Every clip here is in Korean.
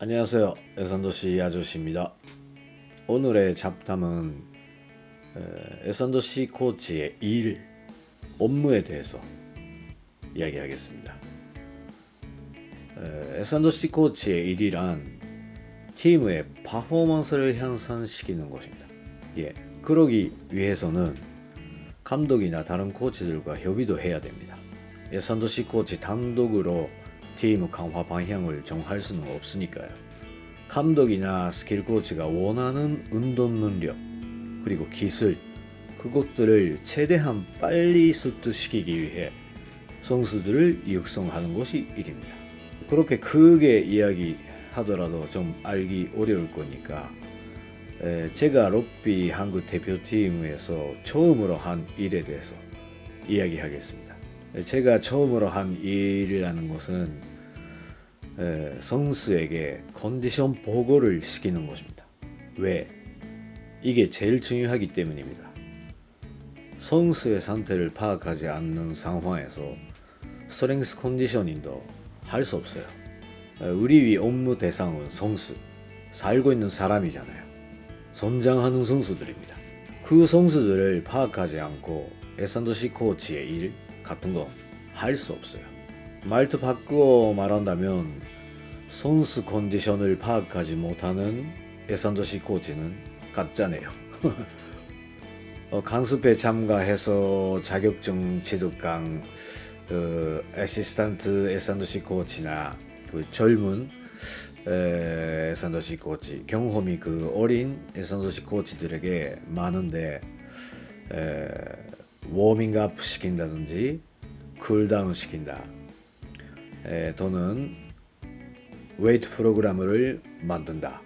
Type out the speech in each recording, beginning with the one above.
안녕하세요. 에산더시 아저씨입니다. 오늘의 잡담은 에산더시 코치의 일, 업무에 대해서 이야기하겠습니다. 에산더시 코치의 일이란 팀의 퍼포먼스를 향상시키는 것입니다. 그러기 위해서는 감독이나 다른 코치들과 협의도 해야 됩니다. 에산더시 코치 단독으로 팀 강화 방향을 정할 수는 없으니까요. 감독이나 스킬 코치가 원하는 운동 능력 그리고 기술 그것들을 최대한 빨리 습득시키기 위해 선수들을 육성하는 것이 일입니다. 그렇게 크게 이야기하더라도 좀 알기 어려울 거니까 제가 럭비 한국 대표팀에서 처음으로 한 일에 대해서 이야기하겠습니다. 제가 처음으로 한 일이라는 것은 선수에게 컨디션 보고를 시키는 것입니다. 왜? 이게 제일 중요하기 때문입니다. 선수의 상태를 파악하지 않는 상황에서 스트렝스 컨디셔닝도 할 수 없어요. 우리 업무 대상은 선수, 살고 있는 사람이잖아요. 성장하는 선수들입니다. 그 선수들을 파악하지 않고 에산더시 코치의 일 같은 거 할 수 없어요. 말투 바꾸어 말한다면 선수 컨디션을 파악하지 못하는 에산더시 코치는 가짜네요. 강습에 참가해서 자격증 취득한 애시스턴트 에산더시 코치나 그 젊은 에산더시 코치, 경험이 어린 에산더시 코치들에게 많은데 워밍업 시킨다든지 쿨다운 시킨다. 또는 웨이트 프로그램을 만든다.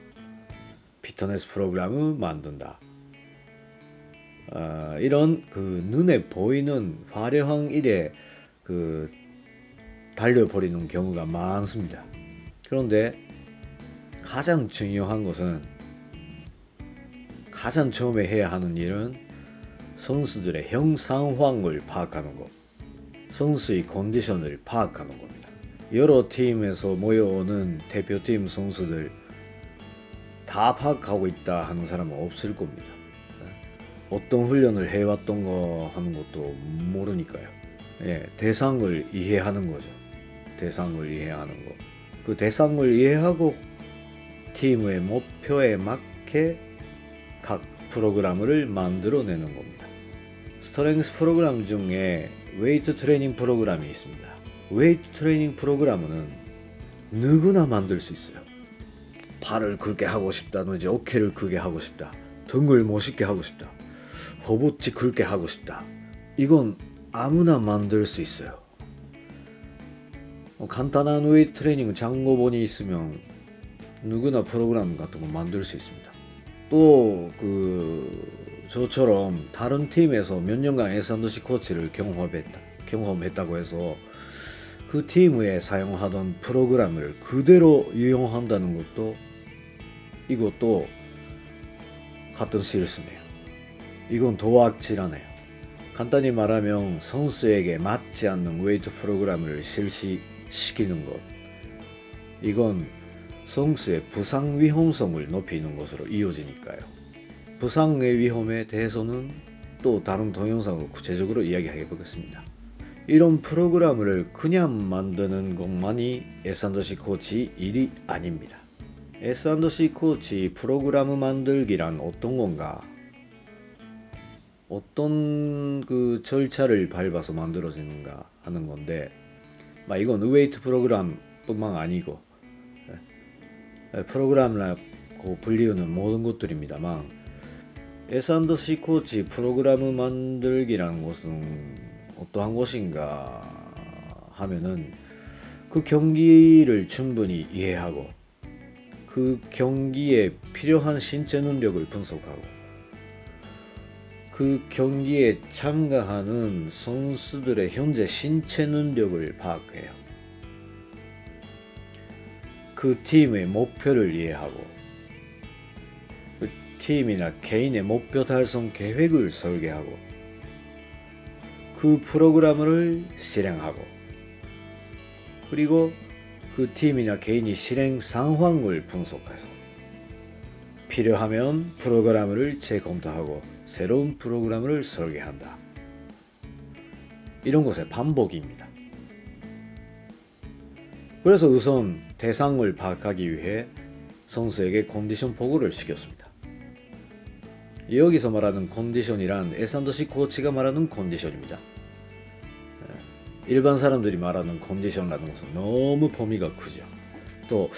피트니스 프로그램을 만든다. 이런 눈에 보이는 화려한 일에 달려버리는 경우가 많습니다. 그런데 가장 중요한 것은 가장 처음에 해야 하는 일은 선수들의 형 상황을 파악하는 것, 선수의 컨디션을 파악하는 겁니다. 여러 팀에서 모여오는 대표팀 선수들 다 파악하고 있다 하는 사람은 없을 겁니다. 어떤 훈련을 해왔던 거 하는 것도 모르니까요. 대상을 이해하는 거죠. 대상을 이해하는 거. 그 대상을 이해하고 팀의 목표에 맞게 각 프로그램을 만들어내는 겁니다. 스트렝스 프로그램 중에 웨이트 트레이닝 프로그램이 있습니다. 웨이트 트레이닝 프로그램은 누구나 만들 수 있어요. 팔을 굵게 하고 싶다든지 어깨를 크게 하고 싶다. 등을 멋있게 하고 싶다. 허벅지 굵게 하고 싶다. 이건 아무나 만들 수 있어요. 간단한 웨이트 트레이닝 장고본이 있으면 누구나 프로그램 같은 거 만들 수 있습니다. 또 저처럼 다른 팀에서 몇 년간 에산더시 코치를 경험했다고 해서 그 팀에 사용하던 프로그램을 그대로 이용한다는 것도 이것도 같은 실수네요. 이건 도학질하네요. 간단히 말하면 선수에게 맞지 않는 웨이트 프로그램을 실시시키는 것, 이건 선수의 부상 위험성을 높이는 것으로 이어지니까요. 부상의 위험에 대해서는 또 다른 동영상으로 구체적으로 이야기해 보겠습니다. 이런 프로그램을 그냥 만드는 것만이 에산더시 코치 일이 아닙니다. 에산더시 코치 프로그램 만들기란 어떤 건가? 어떤 절차를 밟아서 만들어지는가 하는 건데, 이건 웨이트 프로그램 뿐만 아니고 프로그램이라고 불리우는 모든 것들입니다만, 에산더시 코치 프로그램 만들기라는 것은 어떠한 것인가 하면은 그 경기를 충분히 이해하고 그 경기에 필요한 신체 능력을 분석하고 그 경기에 참가하는 선수들의 현재 신체 능력을 파악해요. 그 팀의 목표를 이해하고 그 팀이나 개인의 목표 달성 계획을 설계하고 그 프로그램을 실행하고 그리고 그 팀이나 개인이 실행 상황을 분석해서 필요하면 프로그램을 재검토하고 새로운 프로그램을 설계한다. 이런 것의 반복입니다. 그래서 우선 대상을 파악하기 위해 선수에게 컨디션 보고를 시켰습니다. 여기서 말하는 컨디션이란 에산더시 코치가 말하는 컨디션입니다. 일반 사람들이 말하는 컨디션이라는 것은 너무 범위가 크죠. 또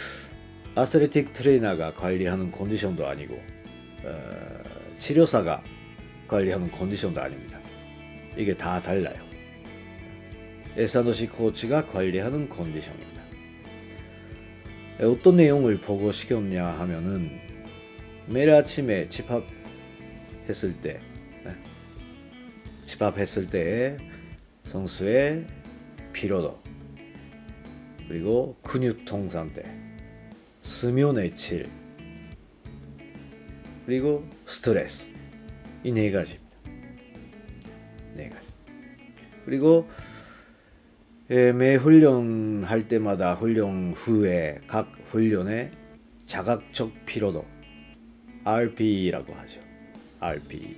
아슬레틱 트레이너가 관리하는 컨디션도 아니고 치료사가 관리하는 컨디션도 아닙니다. 이게 다 달라요. 에산더시 코치가 관리하는 컨디션입니다. 어떤 내용을 보고 시켰냐 하면은 매일 아침에 집합했을 때 선수의 피로도, 그리고 근육통 상태, 수면의 질, 그리고 스트레스, 이 네 가지입니다. 네 가지. 그리고 매 훈련할 때마다 훈련 후에 각 훈련의 자각적 피로도, RPE라고 하죠. RPE.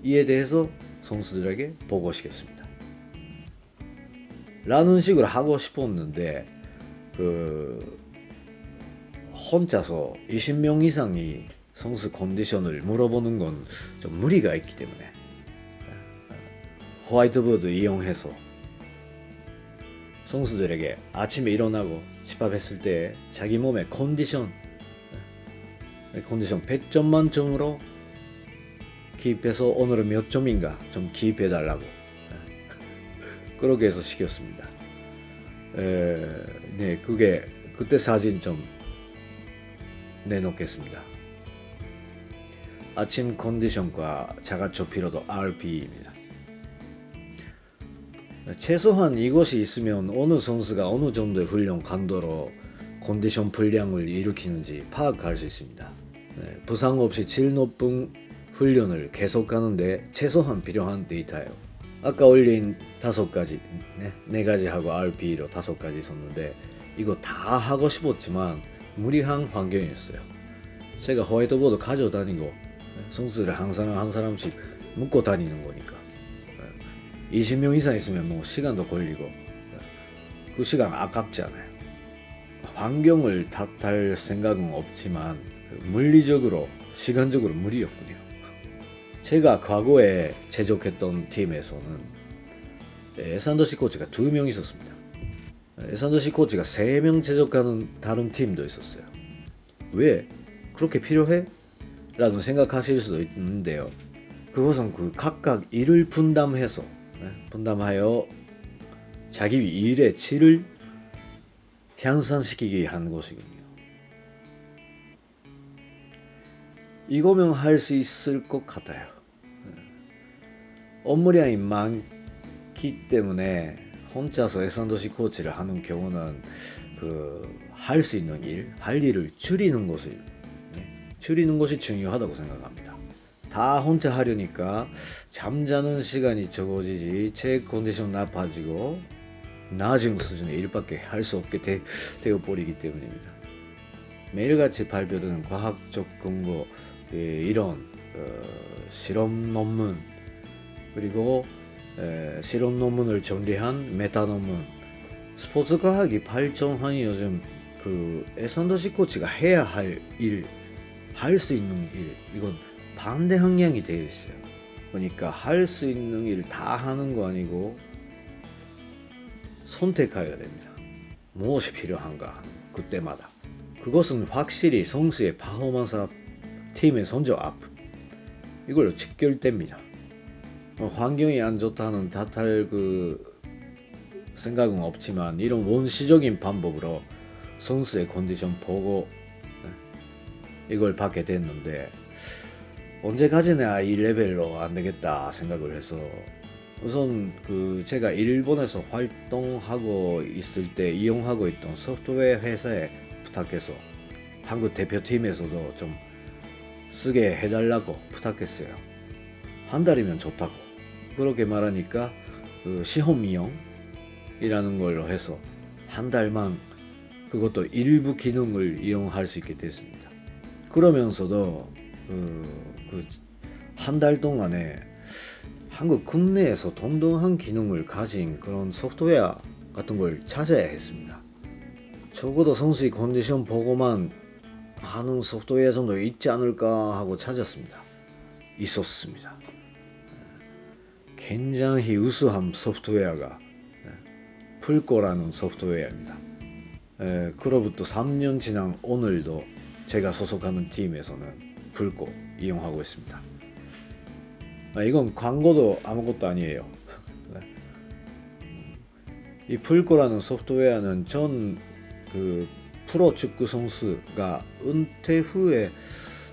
이에 대해서 선수들에게 보고시켰습니다. 라는 식으로 하고 싶었는데 혼자서 20명 이상이 선수 컨디션을 물어보는 건 좀 무리가 있기 때문에 호화이트보드 이용해서 선수들에게 아침에 일어나고 집합했을 때 자기 몸의 컨디션 100점 만점으로 기입해서 오늘은 몇 점인가 좀 기입해달라고 그렇게 해서 시켰습니다. 네, 그때 사진 좀 내놓겠습니다. 아침 컨디션과 자가적 피로도 RP입니다. 최소한 이것이 있으면 어느 선수가 어느 정도의 훈련 강도로 컨디션 불량을 일으키는지 파악할 수 있습니다. 부상 없이 질 높은 훈련을 계속하는데 최소한 필요한 데이터예요. 아까 올린 5가지, 4가지하고 RP로 5가지 있었는데 이거 다 하고 싶었지만 무리한 환경이었어요. 제가 호화이트보드 가져다니고 선수를 한 사람씩 묶고 다니는 거니까 20명 이상 있으면 뭐 시간도 걸리고 그 시간 아깝지 않아요. 환경을 탓할 생각은 없지만 물리적으로 시간적으로 무리였군요. 제가 과거에 제적했던 팀에서는 에산더시 코치가 2명 있었습니다. 에산더시 코치가 3명 제적하는 다른 팀도 있었어요. 왜? 그렇게 필요해? 라는 생각하실 수도 있는데요. 그것은 각각 일을 분담하여 자기 일의 질을 향상시키기 위한 것이군요. 이거면 할 수 있을 것 같아요. 업무량이 많기 때문에 혼자서 에산더시 코치를 하는 경우는 할 수 있는 할 일을 줄이는 것이 중요하다고 생각합니다. 다 혼자 하려니까 잠자는 시간이 적어지지 제 컨디션 나빠지고 낮은 수준의 일밖에 할 수 없게 되어버리기 때문입니다. 매일같이 발표되는 과학적 근거, 이런 실험 논문, 그리고 실험 논문을 정리한 메타 논문, 스포츠 과학이 발전한 요즘 에산더시 코치가 해야 할 일, 할 수 있는 일, 이건 반대 방향이 되어 있어요. 그러니까 할 수 있는 일 다 하는 거 아니고 선택해야 됩니다. 무엇이 필요한가 그때마다. 그것은 확실히 선수의 퍼포먼스 업, 팀의 성적 업, 이걸로 직결됩니다. 환경이 안 좋다는 탓할 생각은 없지만 이런 원시적인 방법으로 선수의 컨디션 보고 이걸 받게 됐는데 언제까지나 이 레벨로 안 되겠다 생각을 해서 우선 제가 일본에서 활동하고 있을 때 이용하고 있던 소프트웨어 회사에 부탁해서 한국 대표팀에서도 좀 쓰게 해달라고 부탁했어요. 한 달이면 좋다고 그렇게 말하니까 시험 이용이라는 걸로 해서 한 달만 그것도 일부 기능을 이용할 수 있게 됐습니다. 그러면서도 한 달 동안에 한국 국내에서 동등한 기능을 가진 그런 소프트웨어 같은 걸 찾아야 했습니다. 적어도 선수의 컨디션 보고만 하는 소프트웨어 정도 있지 않을까 하고 찾았습니다. 있었습니다. 굉장히 우수한 소프트웨어가 풀코라는 소프트웨어입니다. 그로부터 3년 지난 오늘도 제가 소속하는 팀에서는 풀코 이용하고 있습니다. 이건 광고도 아무것도 아니에요. 이 풀코라는 소프트웨어는 전 프로 축구 선수가 은퇴 후에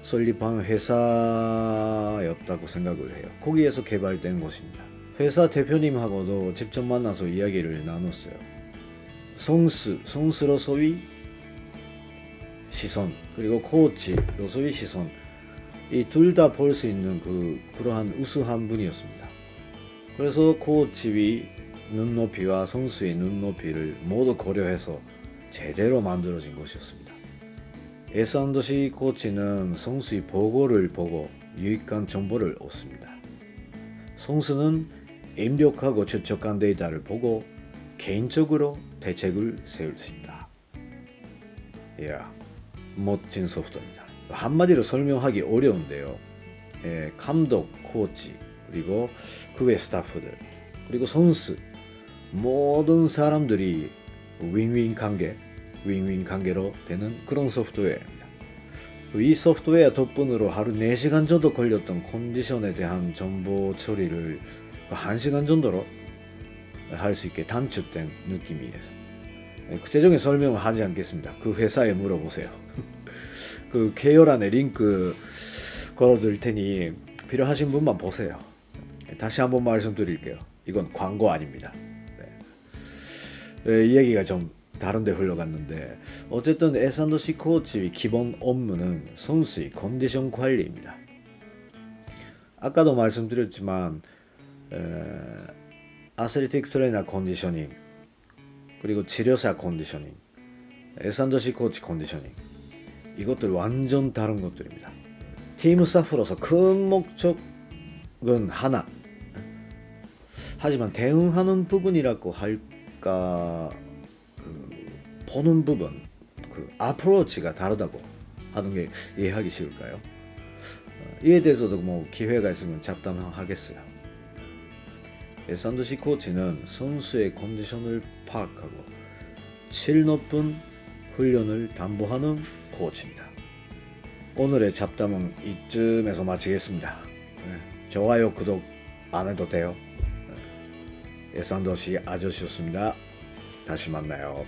설립한 회사였다고 생각을 해요. 거기에서 개발된 것입니다. 회사 대표님하고도 직접 만나서 이야기를 나눴어요. 선수로서의 시선 그리고 코치로서의 시선 이 둘 다 볼 수 있는 그러한 우수한 분이었습니다. 그래서 코치의 눈높이와 선수의 눈높이를 모두 고려해서 제대로 만들어진 것이었습니다. S&C 코치는 선수의 보고를 보고 유익한 정보를 얻습니다. 선수는 입력하고 추적한 데이터를 보고 개인적으로 대책을 세울 수 있다. 이야, 멋진 소프트입니다. 한마디로 설명하기 어려운데요. 감독, 코치, 그리고 그 외 스타프들, 그리고 선수 모든 사람들이 윈윈 관계로 되는 그런 소프트웨어입니다. 이 소프트웨어 덕분으로 하루 4시간 정도 걸렸던 컨디션에 대한 정보 처리를 1시간 정도로 할 수 있게 단축된 느낌이에요. 구체적인 설명은 하지 않겠습니다. 그 회사에 물어보세요. 그 개요란에 링크 걸어둘 테니 필요하신 분만 보세요. 다시 한번 말씀드릴게요. 이건 광고 아닙니다. 이야기가 좀 다른데 흘러갔는데 어쨌든 S&C 코치의 기본 업무는 선수의 컨디션 관리입니다. 아까도 말씀드렸지만 아슬레틱 트레이너 컨디셔닝 그리고 치료사 컨디셔닝 S&C 코치 컨디셔닝 이것들 완전 다른 것들입니다. 팀 스타프로서 큰 목적은 하나 하지만 대응하는 부분이라고 할까 보는 부분 어프로치가 다르다고 하는 게 이해하기 쉬울까요? 이에 대해서도 기회가 있으면 잡담하겠어요. S&C 코치는 선수의 컨디션을 파악하고 질 높은 훈련을 담보하는 코치입니다. 오늘의 잡담은 이쯤에서 마치겠습니다. 좋아요, 구독 안 해도 돼요. S&C 아저씨였습니다. 다시 만나요.